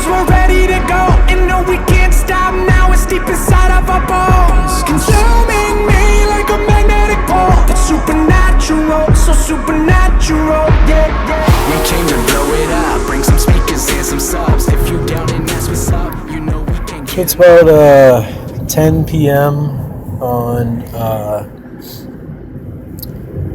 cause we're ready to go. And no, we can't stop now, it's deep inside of our bones. Consuming me like a magnetic pole. It's supernatural, so supernatural, yeah, yeah. We came to blow it up, bring some speakers and some subs. If you down and ask what's up, you know we can get It's about 10 p.m. on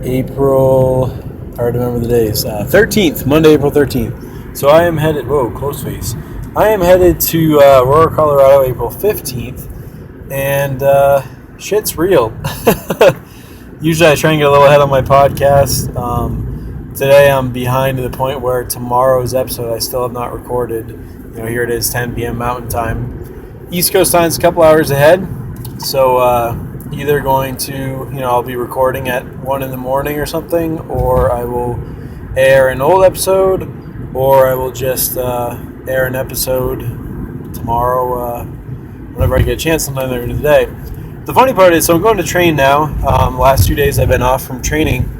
April, hard to remember the days, 13th, Monday, April 13th. So I am headed, close face. I am headed to Aurora, Colorado, April 15th, and shit's real. Usually I try and get a little ahead on my podcast. Today I'm behind to the point where tomorrow's episode I still have not recorded. Here it is, 10 p.m. Mountain Time. East Coast time's a couple hours ahead. So either going to, I'll be recording at 1 in the morning or something, or I will air an old episode, or I will just air an episode tomorrow, whenever I get a chance, sometime later today. The funny part is, so I'm going to train now. Last 2 days I've been off from training.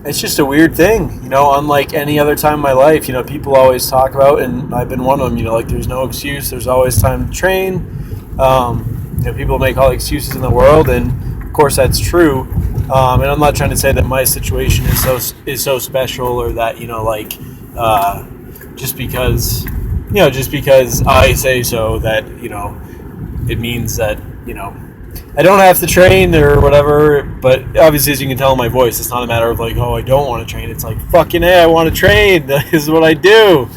It's just a weird thing, unlike any other time in my life. People always talk about, and I've been one of them, like there's no excuse, there's always time to train. People make all the excuses in the world, and of course that's true. And I'm not trying to say that my situation is so special, or that just because I say so that it means that I don't have to train or whatever. But obviously, as you can tell in my voice, it's not a matter of I don't want to train. It's fucking hey, I want to train. This is what I do.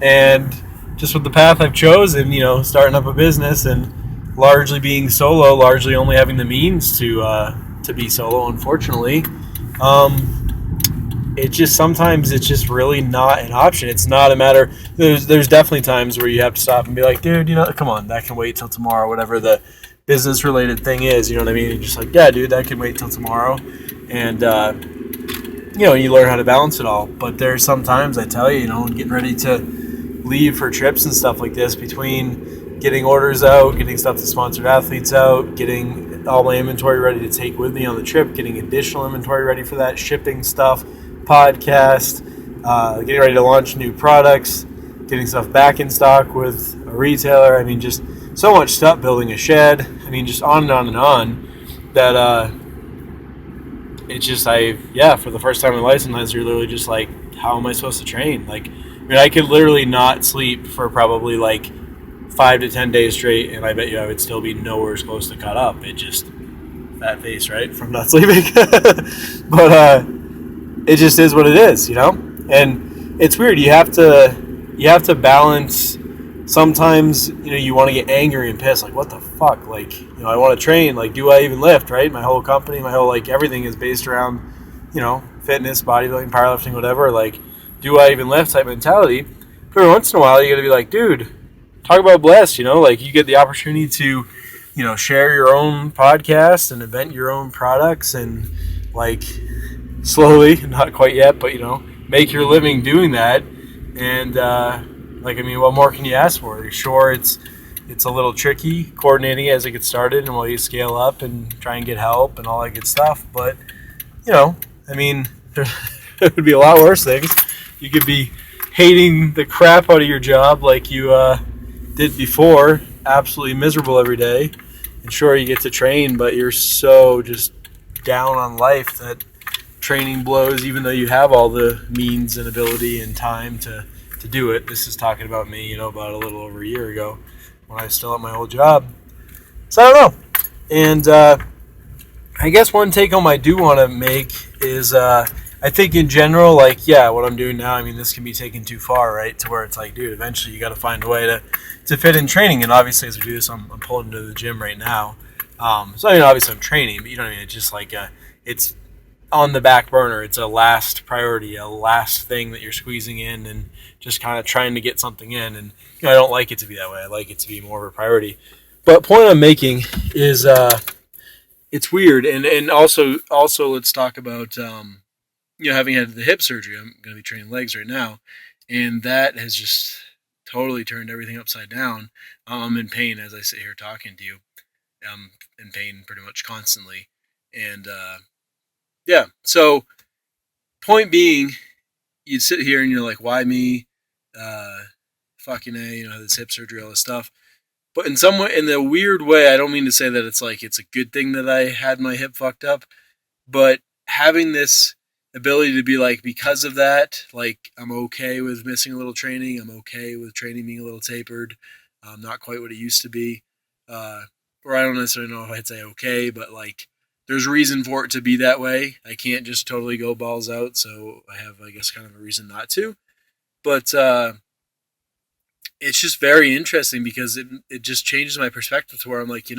And just with the path I've chosen, starting up a business and largely being solo, largely only having the means to be solo, unfortunately, sometimes it's just really not an option. It's not a matter. There's definitely times where you have to stop and be like, dude, come on, that can wait till tomorrow, whatever the business related thing is, you know what I mean? You're just yeah, dude, that can wait till tomorrow. And you learn how to balance it all. But there's sometimes, I tell you, getting ready to leave for trips and stuff like this, between getting orders out, getting stuff to sponsored athletes out, getting all my inventory ready to take with me on the trip, getting additional inventory ready for that, shipping stuff, podcast, getting ready to launch new products, getting stuff back in stock with a retailer. I mean, just so much stuff, building a shed. I mean, just on and on and on, that it's just, for the first time in my life, sometimes you're literally just how am I supposed to train? I could literally not sleep for probably 5 to 10 days straight, and I bet you I would still be nowhere close to caught up. It just, fat face, right, from not sleeping. But it just is what it is, and it's weird. You have to balance. Sometimes, you want to get angry and pissed, what the fuck, I want to train, do I even lift, right? My whole company, my whole, everything is based around, fitness, bodybuilding, powerlifting, whatever, do I even lift type mentality. But every once in a while, you got to be dude, talk about blessed, you get the opportunity to, share your own podcast and invent your own products and, slowly, not quite yet, but, make your living doing that. And, what more can you ask for? Sure, it's a little tricky coordinating as it gets started and while you scale up and try and get help and all that good stuff. But, there would be a lot worse things. You could be hating the crap out of your job like you did before, absolutely miserable every day. And sure, you get to train, but you're so just down on life that training blows, even though you have all the means and ability and time to do it. This is talking about me, about a little over a year ago when I was still at my old job. So I don't know. And I guess one take home I do want to make is I think in general, what I'm doing now, this can be taken too far, right? To where it's dude, eventually you got to find a way to fit in training. And obviously as we do this, I'm pulling into the gym right now. So obviously I'm training, but it's just it's on the back burner. It's a last priority, a last thing that you're squeezing in and just kind of trying to get something in. And I don't like it to be that way. I like it to be more of a priority. But point I'm making is it's weird. And also let's talk about having had the hip surgery. I'm going to be training legs right now, and that has just totally turned everything upside down. I'm in pain as I sit here talking to you. I'm in pain pretty much constantly. And so point being, you sit here and you're why me? fucking A, had this hip surgery, all this stuff. But in some way, in a weird way, I don't mean to say that it's like it's a good thing that I had my hip fucked up, but having this ability to be like, because of that, like, I'm okay with missing a little training. I'm okay with training being a little tapered. Not quite what it used to be. Or I don't necessarily know if I'd say okay, but like, there's reason for it to be that way. I can't just totally go balls out, so I have, I guess, kind of a reason not to. But it's just very interesting because it just changes my perspective to where I'm like,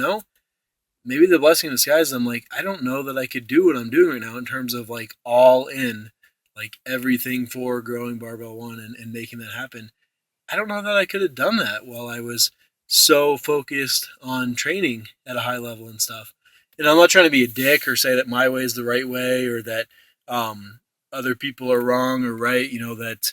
maybe the blessing in disguise, I'm like, I don't know that I could do what I'm doing right now in terms of like all in, like everything for growing Barbell One and making that happen. I don't know that I could have done that while I was so focused on training at a high level and stuff. And I'm not trying to be a dick or say that my way is the right way or that other people are wrong or right, that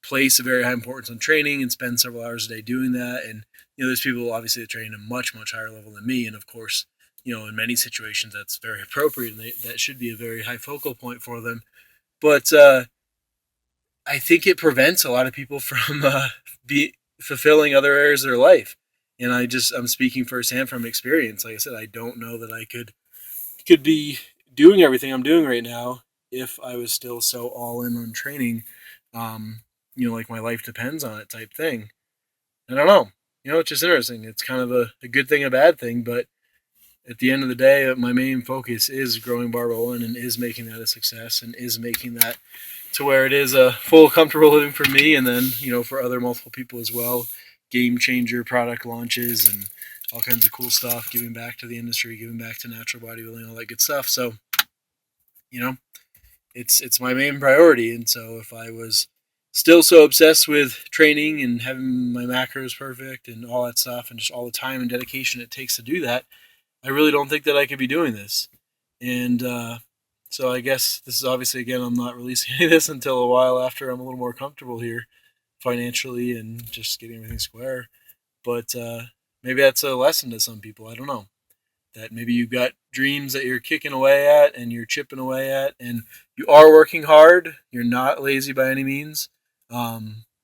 place a very high importance on training and spend several hours a day doing that. And, there's people obviously that train at a much, much higher level than me. And of course, in many situations that's very appropriate and that should be a very high focal point for them. But I think it prevents a lot of people from fulfilling other areas of their life. And I'm speaking firsthand from experience. Like I said, I don't know that I could be doing everything I'm doing right now if I was still so all in on training, like my life depends on it type thing. I don't know. It's just interesting. It's kind of a good thing, a bad thing, but at the end of the day, my main focus is growing Barbell One and is making that a success and is making that to where it is a full, comfortable living for me and then, for other multiple people as well. Game changer product launches and all kinds of cool stuff, giving back to the industry, giving back to natural bodybuilding, all that good stuff. So, it's my main priority. And so if I was still so obsessed with training and having my macros perfect and all that stuff and just all the time and dedication it takes to do that, I really don't think that I could be doing this. And so I guess this is obviously, again, I'm not releasing any of this until a while after I'm a little more comfortable here financially and just getting everything square. But maybe that's a lesson to some people. I don't know. That maybe you've got dreams that you're kicking away at and you're chipping away at and you are working hard. You're not lazy by any means.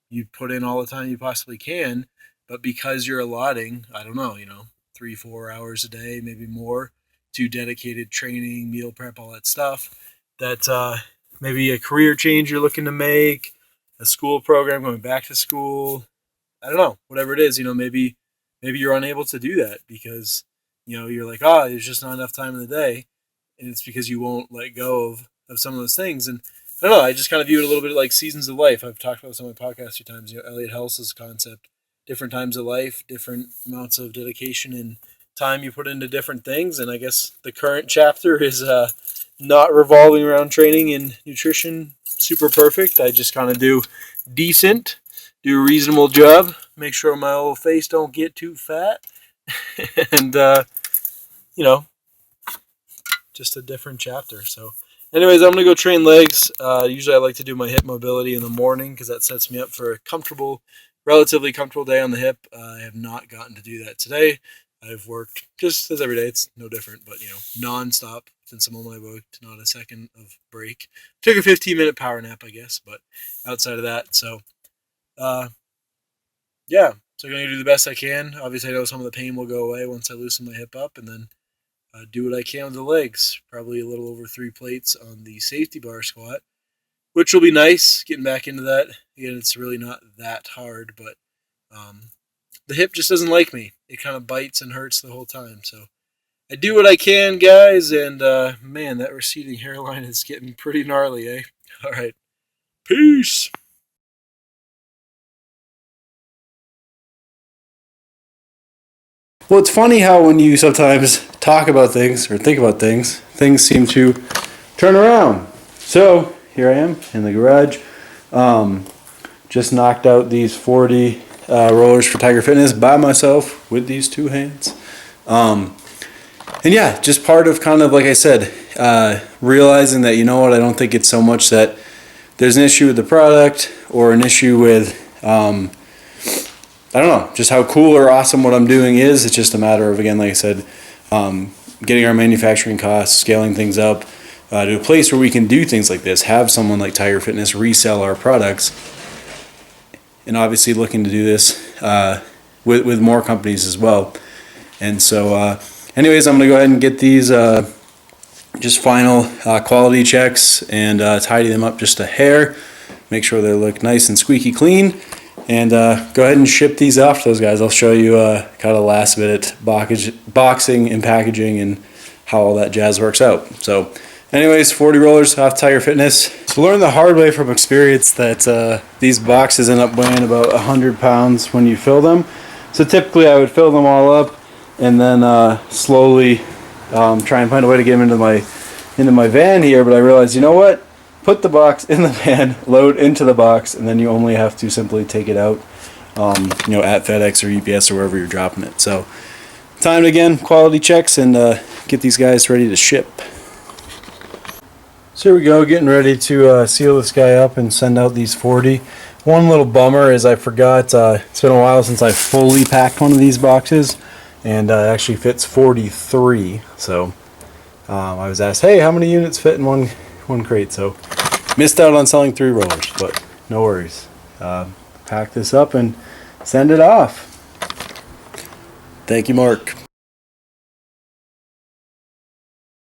You put in all the time you possibly can, but because you're allotting, I don't know, 3-4 hours a day, maybe more, to dedicated training, meal prep, all that stuff, that maybe a career change you're looking to make, a school program, going back to school, I don't know, whatever it is, maybe you're unable to do that because, you're like, there's just not enough time in the day, and it's because you won't let go of some of those things. And I don't know, I just kind of view it a little bit like seasons of life. I've talked about this on my podcast a few times, Elliot Hell's concept, different times of life, different amounts of dedication and time you put into different things. And I guess the current chapter is not revolving around training and nutrition super perfect. I just kind of do decent, do a reasonable job, make sure my old face don't get too fat. And, just a different chapter. So anyways, I'm going to go train legs. Usually I like to do my hip mobility in the morning because that sets me up for a relatively comfortable day on the hip. I have not gotten to do that today. I've worked just as every day. It's no different, but, nonstop since I'm on my boat, not a second of break. Took a 15-minute power nap, I guess, but outside of that, so, yeah. So I'm going to do the best I can. Obviously, I know some of the pain will go away once I loosen my hip up, and then do what I can with the legs. Probably a little over 3 plates on the safety bar squat, which will be nice, getting back into that. Again, it's really not that hard, but the hip just doesn't like me. It kind of bites and hurts the whole time. So I do what I can, guys, and man, that receding hairline is getting pretty gnarly, eh? All right. Peace. Well, it's funny how when you sometimes talk about things or think about things, things seem to turn around. So here I am in the garage. Just knocked out these 40 rollers for Tiger Fitness by myself with these 2 hands. And yeah, just part of kind of, like I said, realizing that, I don't think it's so much that there's an issue with the product or an issue with, I don't know, just how cool or awesome what I'm doing is. It's just a matter of, again, like I said, getting our manufacturing costs, scaling things up to a place where we can do things like this, have someone like Tiger Fitness resell our products, and obviously looking to do this with more companies as well. And so anyways, I'm going to go ahead and get these just final quality checks and tidy them up just a hair, make sure they look nice and squeaky clean, and go ahead and ship these off to those guys. I'll show you kind of last minute boxing and packaging and how all that jazz works out. So anyways, 40 rollers off Tiger Fitness. So learned the hard way from experience that these boxes end up weighing about 100 pounds when you fill them. So typically I would fill them all up and then slowly try and find a way to get them into my van here. But I realized, you know what? Put the box in the van, load into the box, and then you only have to simply take it out, you know, at FedEx or UPS or wherever you're dropping it. So time again, quality checks, and get these guys ready to ship. So here we go, getting ready to seal this guy up and send out these 40. One little bummer is I forgot, it's been a while since I fully packed one of these boxes, and it actually fits 43. So I was asked, hey, how many units fit in one crate? So missed out on selling 3 rollers, but no worries. Pack this up and send it off. Thank you, Mark.